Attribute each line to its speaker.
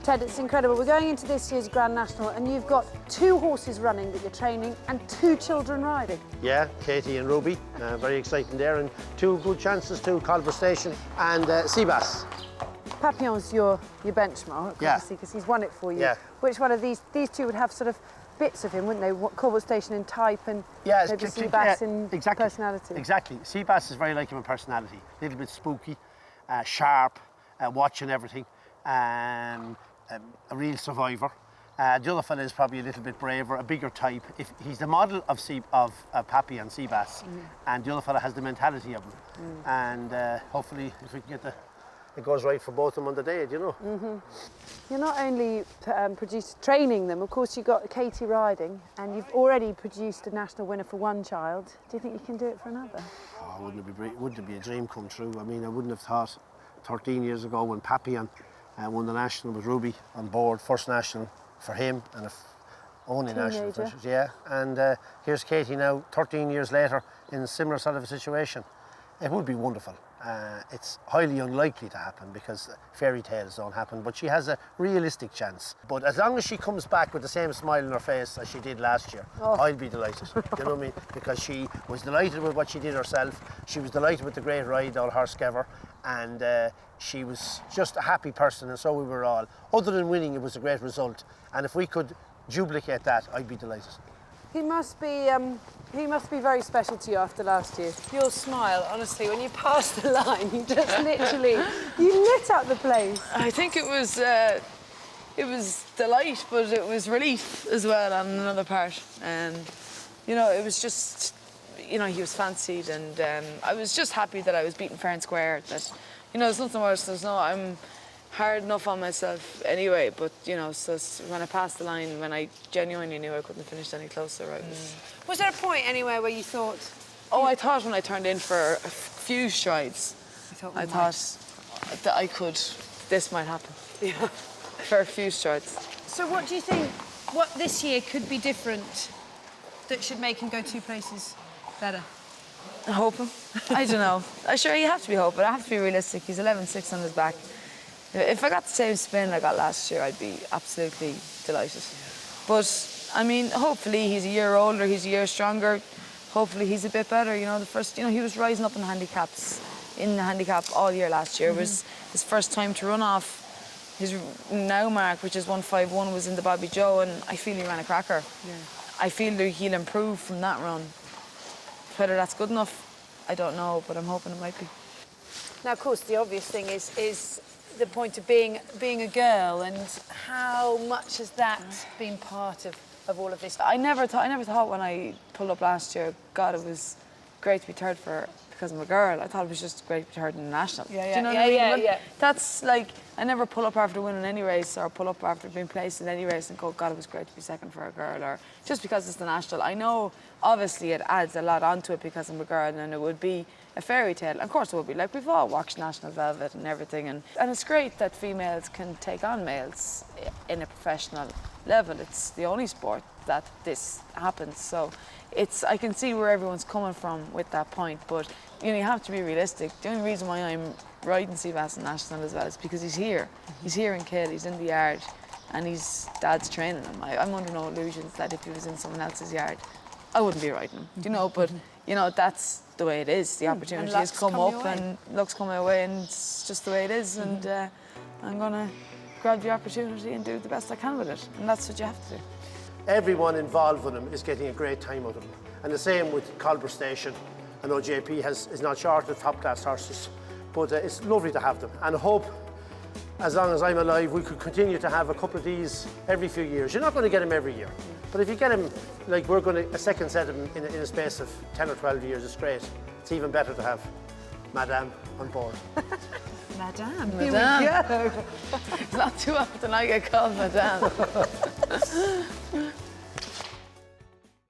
Speaker 1: Ted, it's incredible. We're going into this year's Grand National and you've got 2 horses running that you're training and 2 children riding.
Speaker 2: Yeah, Katie and Ruby, very exciting there, and 2 good chances too, Culver Station and Seabass.
Speaker 1: Papillon's your benchmark, obviously, because he's won it for you.
Speaker 2: Yeah.
Speaker 1: Which one of these 2 would have sort of bits of him, wouldn't they? Culver Station in type and maybe Seabass in personality.
Speaker 2: Exactly. Seabass is very like him in personality. A little bit spooky, sharp, watching everything. A real survivor. The other fella is probably a little bit braver, a bigger type. If he's the model of Pappy and Seabass, and the other fella has the mentality of him. And hopefully, if we can get it goes right for both of them on the day, you know.
Speaker 1: You're not only training them, of course you've got Katie riding, and you've already produced a national winner for 1 child. Do you think you can do it for another?
Speaker 2: Oh, wouldn't it be a dream come true? I mean, I wouldn't have thought 13 years ago when Papillon won the national with Ruby on board, first national for him and only national for yeah. And here's Katie now, 13 years later, in a similar sort of a situation. It would be wonderful. It's highly unlikely to happen because fairy tales don't happen, but she has a realistic chance. But as long as she comes back with the same smile on her face as she did last year, I'll be delighted. You know what I mean? Because she was delighted with what she did herself. She was delighted with the great ride, all horse Skever, and she was just a happy person, and so we were all. Other than winning, it was a great result. And if we could duplicate that, I'd be delighted.
Speaker 1: He must be very special to you after last year. Your smile, honestly, when you passed the line, you just literally, you lit up the place.
Speaker 3: I think it was delight, but it was relief as well on another part. And, you know, it was just, you know, he was fancied, and I was just happy that I was beaten fair and square. That, you know, there's nothing worse. I'm hard enough on myself anyway, but, you know, so when I passed the line, when I genuinely knew I couldn't have finished any closer,
Speaker 1: Was there a point anywhere where you thought...
Speaker 3: Oh, I thought when I turned in for a few strides, I thought that this might happen.
Speaker 1: Yeah.
Speaker 3: For a few strides.
Speaker 4: So what do you think, what this year could be different that should make him go 2 places better?
Speaker 3: Hoping. I don't know. Sure, you have to be hoping. I have to be realistic. He's 11.6 on his back. If I got the same spin I got last year, I'd be absolutely delighted. But, I mean, hopefully he's a year older, he's a year stronger. Hopefully he's a bit better. You know, he was rising up in the handicap all year last year. It was his first time to run off his now mark, which is 1:51, was in the Bobby Joe, and I feel he ran a cracker. Yeah. I feel that he'll improve from that run. Whether that's good enough, I don't know, but I'm hoping it might be.
Speaker 1: Now, of course, the obvious thing is the point of being a girl, and how much has that been part of all of this?
Speaker 3: I never thought when I pulled up last year, God, it was great to be third because I'm a girl. I thought it was just great to be third in the national.
Speaker 1: Yeah,
Speaker 3: do you know what I mean? That's like, I never pull up after winning any race or pull up after being placed in any race and go, God, it was great to be second for a girl, or just because it's the national. I know, obviously, it adds a lot onto it because I'm a girl, and it would be a fairy tale. Of course it would be. Like, we've all watched National Velvet and everything, and it's great that females can take on males in a professional level. It's the only sport that this happens. So I can see where everyone's coming from with that point, but you know, you have to be realistic. The only reason why I'm riding Seabass in National as well is because he's here. He's here in Kill, he's in the yard, and his dad's training him. I'm under no illusions that if he was in someone else's yard, I wouldn't be riding him, you know, but you know, that's the way it is. The opportunity has come up and luck's come my way, and it's just the way it is, and I'm gonna grab the opportunity and do the best I can with it, and that's what you have to do.
Speaker 2: Everyone involved with him is getting a great time out of him. And the same with Culver Station. I know JP is not short of top-class horses, but it's lovely to have them. And I hope, as long as I'm alive, we could continue to have a couple of these every few years. You're not going to get them every year, but if you get them, like we're going to, a second set of them in a space of 10 or 12 years, it's great. It's even better to have Madame on board.
Speaker 4: Madame.
Speaker 1: Here we go.
Speaker 3: It's not too often I get called Madame.